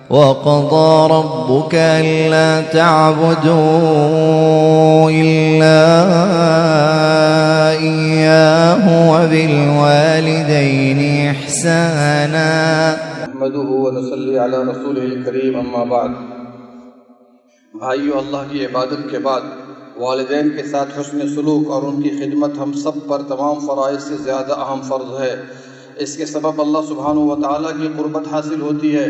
وَقَضَى رَبُّكَ أَلَّا تَعْبُدُوا إِلَّا إِيَّاهُ وَبِالْوَالِدَيْنِ إِحْسَانًا نحمده ونصلي على رسوله الكريم اما بعد۔ بھائیو، اللہ کی عبادت کے بعد والدین کے ساتھ حسن سلوک اور ان کی خدمت ہم سب پر تمام فرائض سے زیادہ اہم فرض ہے۔ اس کے سبب اللہ سبحانہ و تعالیٰ کی قربت حاصل ہوتی ہے۔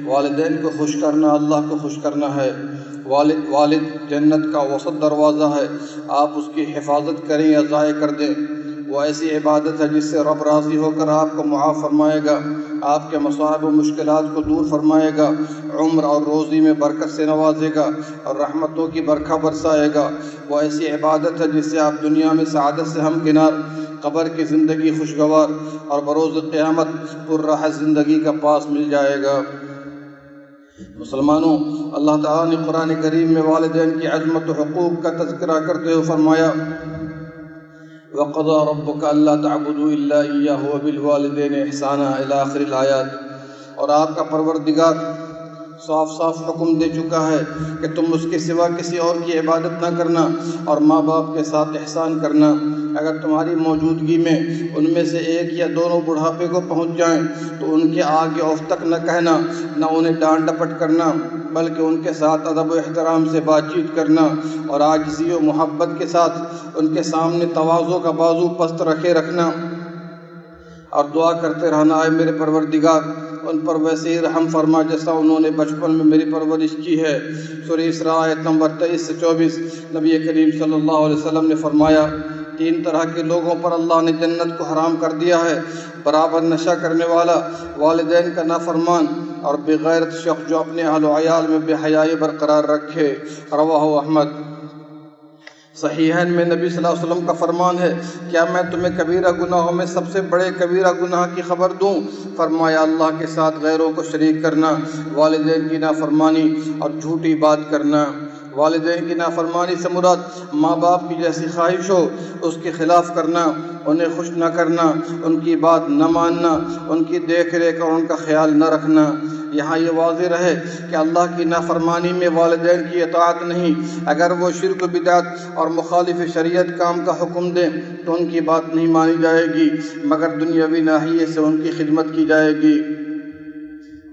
والدین کو خوش کرنا اللہ کو خوش کرنا ہے۔ والد جنت کا وسط دروازہ ہے، آپ اس کی حفاظت کریں یا ضائع کر دیں، وہ ایسی عبادت ہے جس سے رب راضی ہو کر آپ کو معاف فرمائے گا، آپ کے مصائب و مشکلات کو دور فرمائے گا، عمر اور روزی میں برکت سے نوازے گا اور رحمتوں کی برکھا برسائے گا۔ وہ ایسی عبادت ہے جس سے آپ دنیا میں سعادت سے ہمکنار، قبر کی زندگی خوشگوار اور بروز قیامت پر راحت زندگی کا پاس مل جائے گا۔ مسلمانوں، اللہ تعالیٰ نے قرآن کریم میں والدین کی عظمت و حقوق کا تذکرہ کرتے ہوئے فرمایا وَقَضَى رَبُّكَ أَلَّا تَعْبُدُوا إِلَّا إِيَّاهُ وَبِالْوَالِدَيْنِ إِحْسَانًا إِلَى آخِرِ الْآيَاتِ۔ اور آپ کا پروردگار صاف صاف حکم دے چکا ہے کہ تم اس کے سوا کسی اور کی عبادت نہ کرنا اور ماں باپ کے ساتھ احسان کرنا۔ اگر تمہاری موجودگی میں ان میں سے ایک یا دونوں بڑھاپے کو پہنچ جائیں تو ان کے آگے اف تک نہ کہنا، نہ انہیں ڈانٹ ڈپٹ کرنا، بلکہ ان کے ساتھ ادب و احترام سے بات چیت کرنا اور عاجزی و محبت کے ساتھ ان کے سامنے تواضع کا بازو پست رکھے رکھنا اور دعا کرتے رہنا، اے میرے پروردگار ان پر ویسے ہی رحم فرما جیسا انہوں نے بچپن میں میری پرورش کی ہے۔ سورہ اسراء آیت نمبر 23 سے 24۔ نبی کریم صلی اللہ علیہ وسلم نے فرمایا 3 طرح کے لوگوں پر اللہ نے جنت کو حرام کر دیا ہے: برابر نشہ کرنے والا، والدین کا نافرمان اور بغیرت شخص جو اپنے اہل و عیال میں بے حیائی برقرار رکھے۔ رواہ احمد۔ صحیحین میں نبی صلی اللہ علیہ وسلم کا فرمان ہے، کیا میں تمہیں کبیرہ گناہوں میں سب سے بڑے کبیرہ گناہ کی خبر دوں؟ فرمایا اللہ کے ساتھ غیروں کو شریک کرنا، والدین کی نافرمانی اور جھوٹی بات کرنا۔ والدین کی نافرمانی سے مراد ماں باپ کی جیسی خواہش ہو اس کے خلاف کرنا، انہیں خوش نہ کرنا، ان کی بات نہ ماننا، ان کی دیکھ ریکھ اور ان کا خیال نہ رکھنا۔ یہاں یہ واضح رہے کہ اللہ کی نافرمانی میں والدین کی اطاعت نہیں۔ اگر وہ شرک و بدعت اور مخالف شریعت کام کا حکم دیں تو ان کی بات نہیں مانی جائے گی، مگر دنیاوی ناحیے سے ان کی خدمت کی جائے گی۔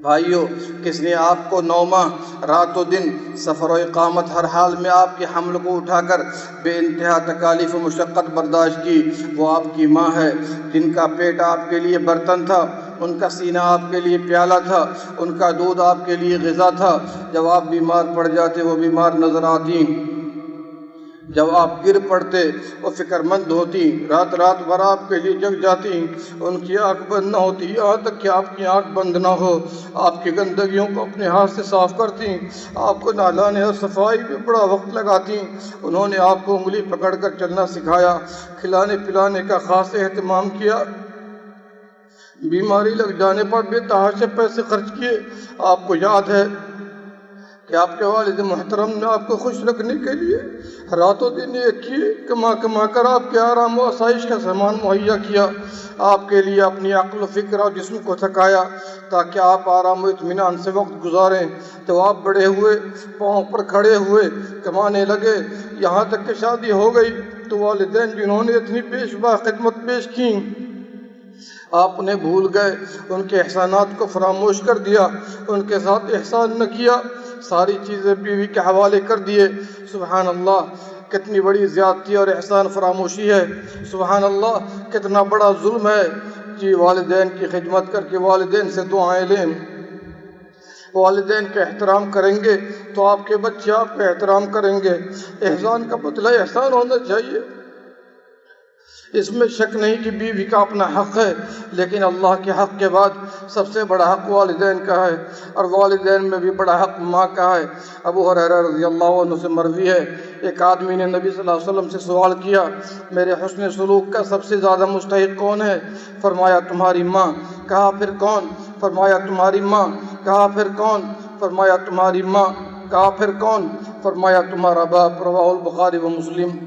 بھائیو، کس نے آپ کو 9 ماہ رات و دن سفر و اقامت ہر حال میں آپ کے حمل کو اٹھا کر بے انتہا تکالیف و مشقت برداشت کی؟ وہ آپ کی ماں ہے، جن کا پیٹ آپ کے لیے برتن تھا، ان کا سینہ آپ کے لیے پیالہ تھا، ان کا دودھ آپ کے لیے غذا تھا۔ جب آپ بیمار پڑ جاتے وہ بیمار نظر آتی، جب آپ گر پڑتے وہ فکر مند ہوتی، رات رات بھر آپ کے لیے جگ جاتی، ان کی آنکھ بند نہ ہوتی یہاں تک کہ آپ کی آنکھ بند نہ ہو، آپ کی گندگیوں کو اپنے ہاتھ سے صاف کرتی، آپ کو نہلانے اور صفائی میں بڑا وقت لگاتی۔ انہوں نے آپ کو انگلی پکڑ کر چلنا سکھایا، کھلانے پلانے کا خاص اہتمام کیا، بیماری لگ جانے پر بے تحاشا پیسے خرچ کیے۔ آپ کو یاد ہے کہ آپ کے والد محترم نے آپ کو خوش رکھنے کے لیے راتوں دن ایک کیے، کما کر آپ کے آرام و آسائش کا سامان مہیا کیا، آپ کے لیے اپنی عقل و فکر اور جسم کو تھکایا تاکہ آپ آرام و اطمینان سے وقت گزاریں۔ تو آپ بڑے ہوئے، پاؤں پر کھڑے ہوئے، کمانے لگے، یہاں تک کہ شادی ہو گئی تو والدین جنہوں نے اتنی پیش با خدمت پیش کی آپ انہیں بھول گئے، ان کے احسانات کو فراموش کر دیا، ان کے ساتھ احسان نہ کیا، ساری چیزیں بیوی کے حوالے کر دیے۔ سبحان اللہ، کتنی بڑی زیادتی اور احسان فراموشی ہے، سبحان اللہ، کتنا بڑا ظلم ہے۔ جی، والدین کی خدمت کر کے والدین سے دعائیں لیں، والدین کا احترام کریں گے تو آپ کے بچے آپ کا احترام کریں گے۔ احسان کا بدلہ احسان ہونا چاہیے، اس میں شک نہیں کہ بیوی کا اپنا حق ہے، لیکن اللہ کے حق کے بعد سب سے بڑا حق والدین کا ہے، اور والدین میں بھی بڑا حق ماں کا ہے۔ ابو ہریرہ رضی اللہ عنہ سے مروی ہے، ایک آدمی نے نبی صلی اللہ علیہ وسلم سے سوال کیا، میرے حسن سلوک کا سب سے زیادہ مستحق کون ہے؟ فرمایا تمہاری ماں۔ کہا پھر کون؟ فرمایا تمہاری ماں۔ کہا پھر کون؟ فرمایا تمہاری ماں۔ کہا پھر کون؟ فرمایا تمہارا باپ۔ رواہ البخاری و مسلم۔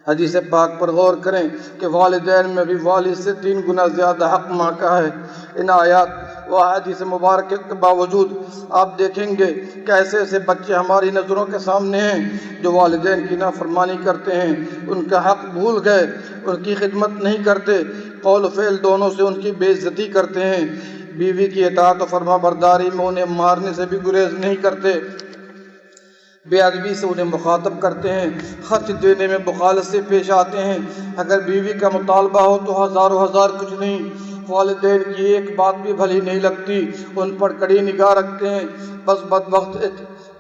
حدیث پاک پر غور کریں کہ والدین میں بھی والد سے 3 گنا زیادہ حق ماں کا ہے۔ ان آیات وہ حدیث مبارک کے باوجود آپ دیکھیں گے کہ ایسے ایسے بچے ہماری نظروں کے سامنے ہیں جو والدین کی نافرمانی کرتے ہیں، ان کا حق بھول گئے، ان کی خدمت نہیں کرتے، قول و فعل دونوں سے ان کی بے عزتی کرتے ہیں، بیوی کی اطاعت و فرما برداری میں انہیں مارنے سے بھی گریز نہیں کرتے، بے ادبی سے انہیں مخاطب کرتے ہیں، خرچ دینے میں بخالت سے پیش آتے ہیں، اگر بیوی کا مطالبہ ہو تو ہزاروں ہزار کچھ نہیں، والدین کی ایک بات بھی بھلی نہیں لگتی، ان پر کڑی نگاہ رکھتے ہیں، بس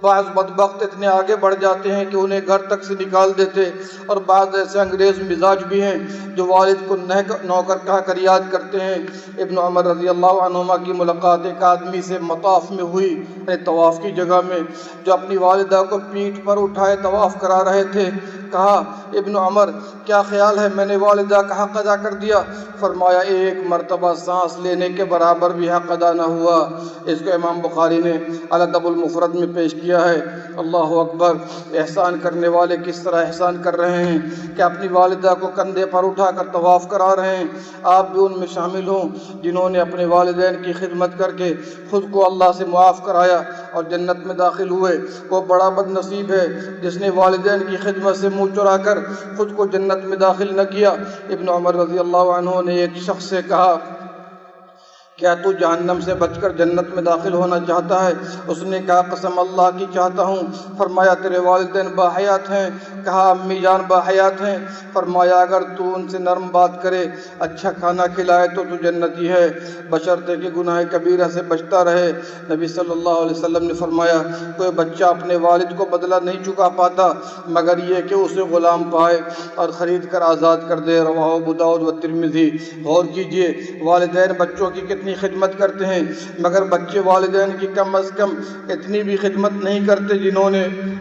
بعض بدبخت اتنے آگے بڑھ جاتے ہیں کہ انہیں گھر تک سے نکال دیتے، اور بعض ایسے انگریز مزاج بھی ہیں جو والد کو نوکر کہا کر یاد کرتے ہیں۔ ابن عمر رضی اللہ عنہما کی ملاقات ایک آدمی سے مطاف میں ہوئی، یعنی طواف کی جگہ میں، جو اپنی والدہ کو پیٹھ پر اٹھائے طواف کرا رہے تھے۔ کہا ابن عمر کیا خیال ہے میں نے والدہ کا حق ادا کر دیا؟ فرمایا ایک مرتبہ سانس لینے کے برابر بھی حق ادا نہ ہوا۔ اس کو امام بخاری نے الادب المفرد میں پیش کیا ہے۔ اللہ اکبر! احسان کرنے والے کس طرح احسان کر رہے ہیں کہ اپنی والدہ کو کندھے پر اٹھا کر طواف کرا رہے ہیں۔ آپ بھی ان میں شامل ہوں جنہوں نے اپنے والدین کی خدمت کر کے خود کو اللہ سے معاف کرایا اور جنت میں داخل ہوئے۔ وہ بڑا بد نصیب ہے جس نے والدین کی خدمت سے منہ چرا کر خود کو جنت میں داخل نہ کیا۔ ابن عمر رضی اللہ عنہ نے ایک شخص سے کہا کیا تو جہنم سے بچ کر جنت میں داخل ہونا چاہتا ہے؟ اس نے کہا قسم اللہ کی چاہتا ہوں۔ فرمایا تیرے والدین باحیات ہیں؟ کہا امی جان باحیات ہیں۔ فرمایا اگر تو ان سے نرم بات کرے، اچھا کھانا کھلائے تو تو جنتی ہے، بشرطے کہ گناہ کبیرہ سے بچتا رہے۔ نبی صلی اللہ علیہ وسلم نے فرمایا کوئی بچہ اپنے والد کو بدلہ نہیں چکا پاتا مگر یہ کہ اسے غلام پائے اور خرید کر آزاد کر دے۔ رواہ ابو داؤد و ترمذی۔ غور کیجئے والدین بچوں کی کتنی خدمت کرتے ہیں، مگر بچے والدین کی کم از کم اتنی بھی خدمت نہیں کرتے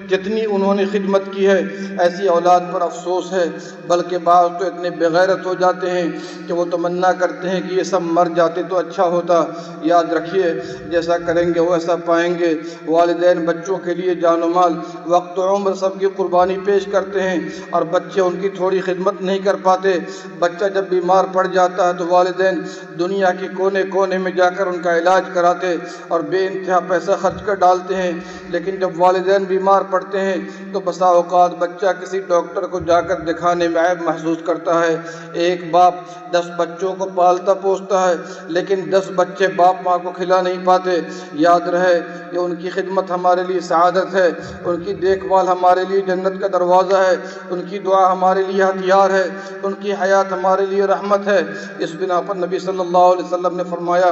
جتنی انہوں نے خدمت کی ہے۔ ایسی اولاد پر افسوس ہے، بلکہ بعض تو اتنے بغیرت ہو جاتے ہیں کہ وہ تمنا کرتے ہیں کہ یہ سب مر جاتے تو اچھا ہوتا۔ یاد رکھیے جیسا کریں گے ویسا پائیں گے۔ والدین بچوں کے لیے جان و مال، وقت و عمر سب کی قربانی پیش کرتے ہیں اور بچے ان کی تھوڑی خدمت نہیں کر پاتے۔ بچہ جب بیمار پڑ جاتا ہے تو والدین دنیا کے کونے کونے میں جا کر ان کا علاج کراتے اور بے انتہا پیسہ خرچ کر ڈالتے ہیں، لیکن جب والدین بیمار پڑتے ہیں تو بسا اوقات بچہ کسی ڈاکٹر کو جا کر دکھانے میں عیب محسوس کرتا ہے۔ ایک باپ 10 بچوں کو پالتا پوستا ہے لیکن 10 بچے باپ ماں کو کھلا نہیں پاتے۔ یاد رہے کہ ان کی خدمت ہمارے لیے سعادت ہے، ان کی دیکھ بھال ہمارے لیے جنت کا دروازہ ہے، ان کی دعا ہمارے لیے ہتھیار ہے، ان کی حیات ہمارے لیے رحمت ہے۔ اس بنا پر نبی صلی اللہ علیہ وسلم نے فرمایا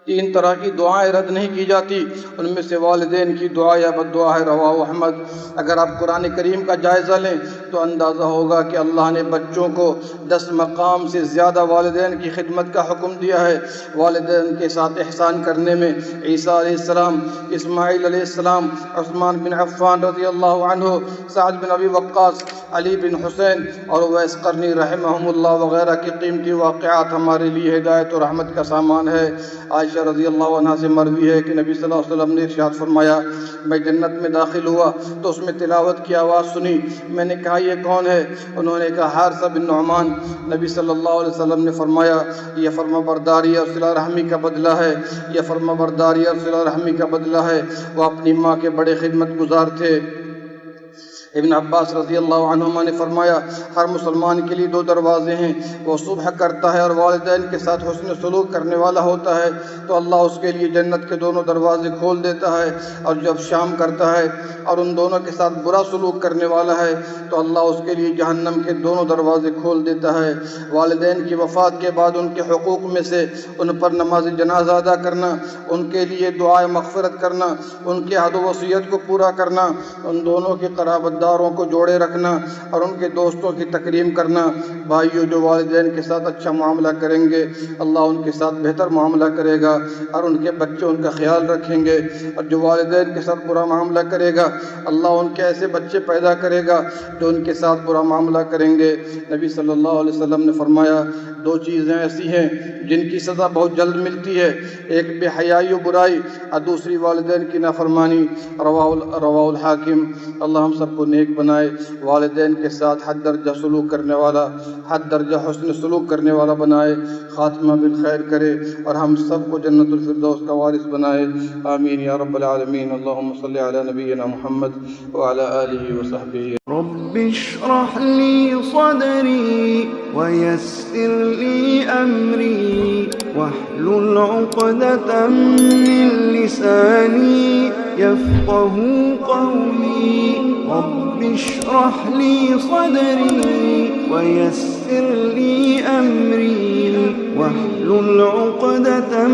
3 طرح کی دعائیں رد نہیں کی جاتی، ان میں سے والدین کی دعا یا بد دعا ہے۔ رواہ احمد۔ اگر آپ قرآن کریم کا جائزہ لیں تو اندازہ ہوگا کہ اللہ نے بچوں کو 10 مقام سے زیادہ والدین کی خدمت کا حکم دیا ہے۔ والدین کے ساتھ احسان کرنے میں عیسیٰ علیہ السلام، اسماعیل علیہ السلام، عثمان بن عفان رضی اللہ عنہ، سعد بن ابی وقاص، علی بن حسین اور اویس قرنی رحمہم اللہ وغیرہ کے قیمتی واقعات ہمارے لیے ہدایت و رحمت کا سامان ہے۔ عائشہ رضی اللہ عنہ سے مروی ہے کہ نبی صلی اللہ علیہ وسلم نے ارشاد فرمایا میں جنت میں داخل ہوا تو اس میں تلاوت کی آواز سنی، میں نے کہا یہ کون ہے؟ انہوں نے کہا حارثہ بن نعمان۔ نبی صلی اللہ علیہ وسلم نے فرمایا یہ فرما برداری اور صلہ رحمی کا بدلہ ہے، یہ فرما برداری اور صلہ رحمی کا بدلہ ہے۔ وہ اپنی ماں کے بڑے خدمت گزار تھے۔ ابن عباس رضی اللہ عنہما نے فرمایا ہر مسلمان کے لیے 2 دروازے ہیں، وہ صبح کرتا ہے اور والدین کے ساتھ حسن سلوک کرنے والا ہوتا ہے تو اللہ اس کے لیے جنت کے دونوں دروازے کھول دیتا ہے، اور جب شام کرتا ہے اور ان دونوں کے ساتھ برا سلوک کرنے والا ہے تو اللہ اس کے لیے جہنم کے دونوں دروازے کھول دیتا ہے۔ والدین کی وفات کے بعد ان کے حقوق میں سے ان پر نماز جنازہ ادا کرنا، ان کے لیے دعائے مغفرت کرنا، ان کے عہد و وصیت کو پورا کرنا، ان دونوں کے قرابت داروں کو جوڑے رکھنا اور ان کے دوستوں کی تکریم کرنا۔ بھائیوں جو والدین کے ساتھ اچھا معاملہ کریں گے اللہ ان کے ساتھ بہتر معاملہ کرے گا۔ اور ان کے بچے ان کا خیال رکھیں گے، اور جو والدین کے ساتھ برا معاملہ کرے گا اللہ ان کے ایسے بچے پیدا کرے گا جو ان کے ساتھ برا معاملہ کریں گے۔ نبی صلی اللہ علیہ وسلم نے فرمایا دو چیزیں ایسی ہیں جن کی سزا بہت جلد ملتی ہے، ایک بے حیائی و برائی اور دوسری والدین کی نافرمانی۔ رواہ الحاکم۔ اللہ ہم سب کو نیک بنائے، والدین کے ساتھ حد درجہ سلوک کرنے والا، حد درجہ حسن سلوک کرنے والا بنائے، خاتمہ بالخیر کرے اور ہم سب کو جنت الفردوس کا وارث بنائے، آمین یا رب العالمین۔ اللہم صلی علی نبینا محمد وعلی آلہ وصحبہ۔ رب اشرح لي صدري ويسر لي أمري واحلل عقدة من لساني يفقه قولي رب اشرح لي صدري ويسر لي أمري واحلل عقدة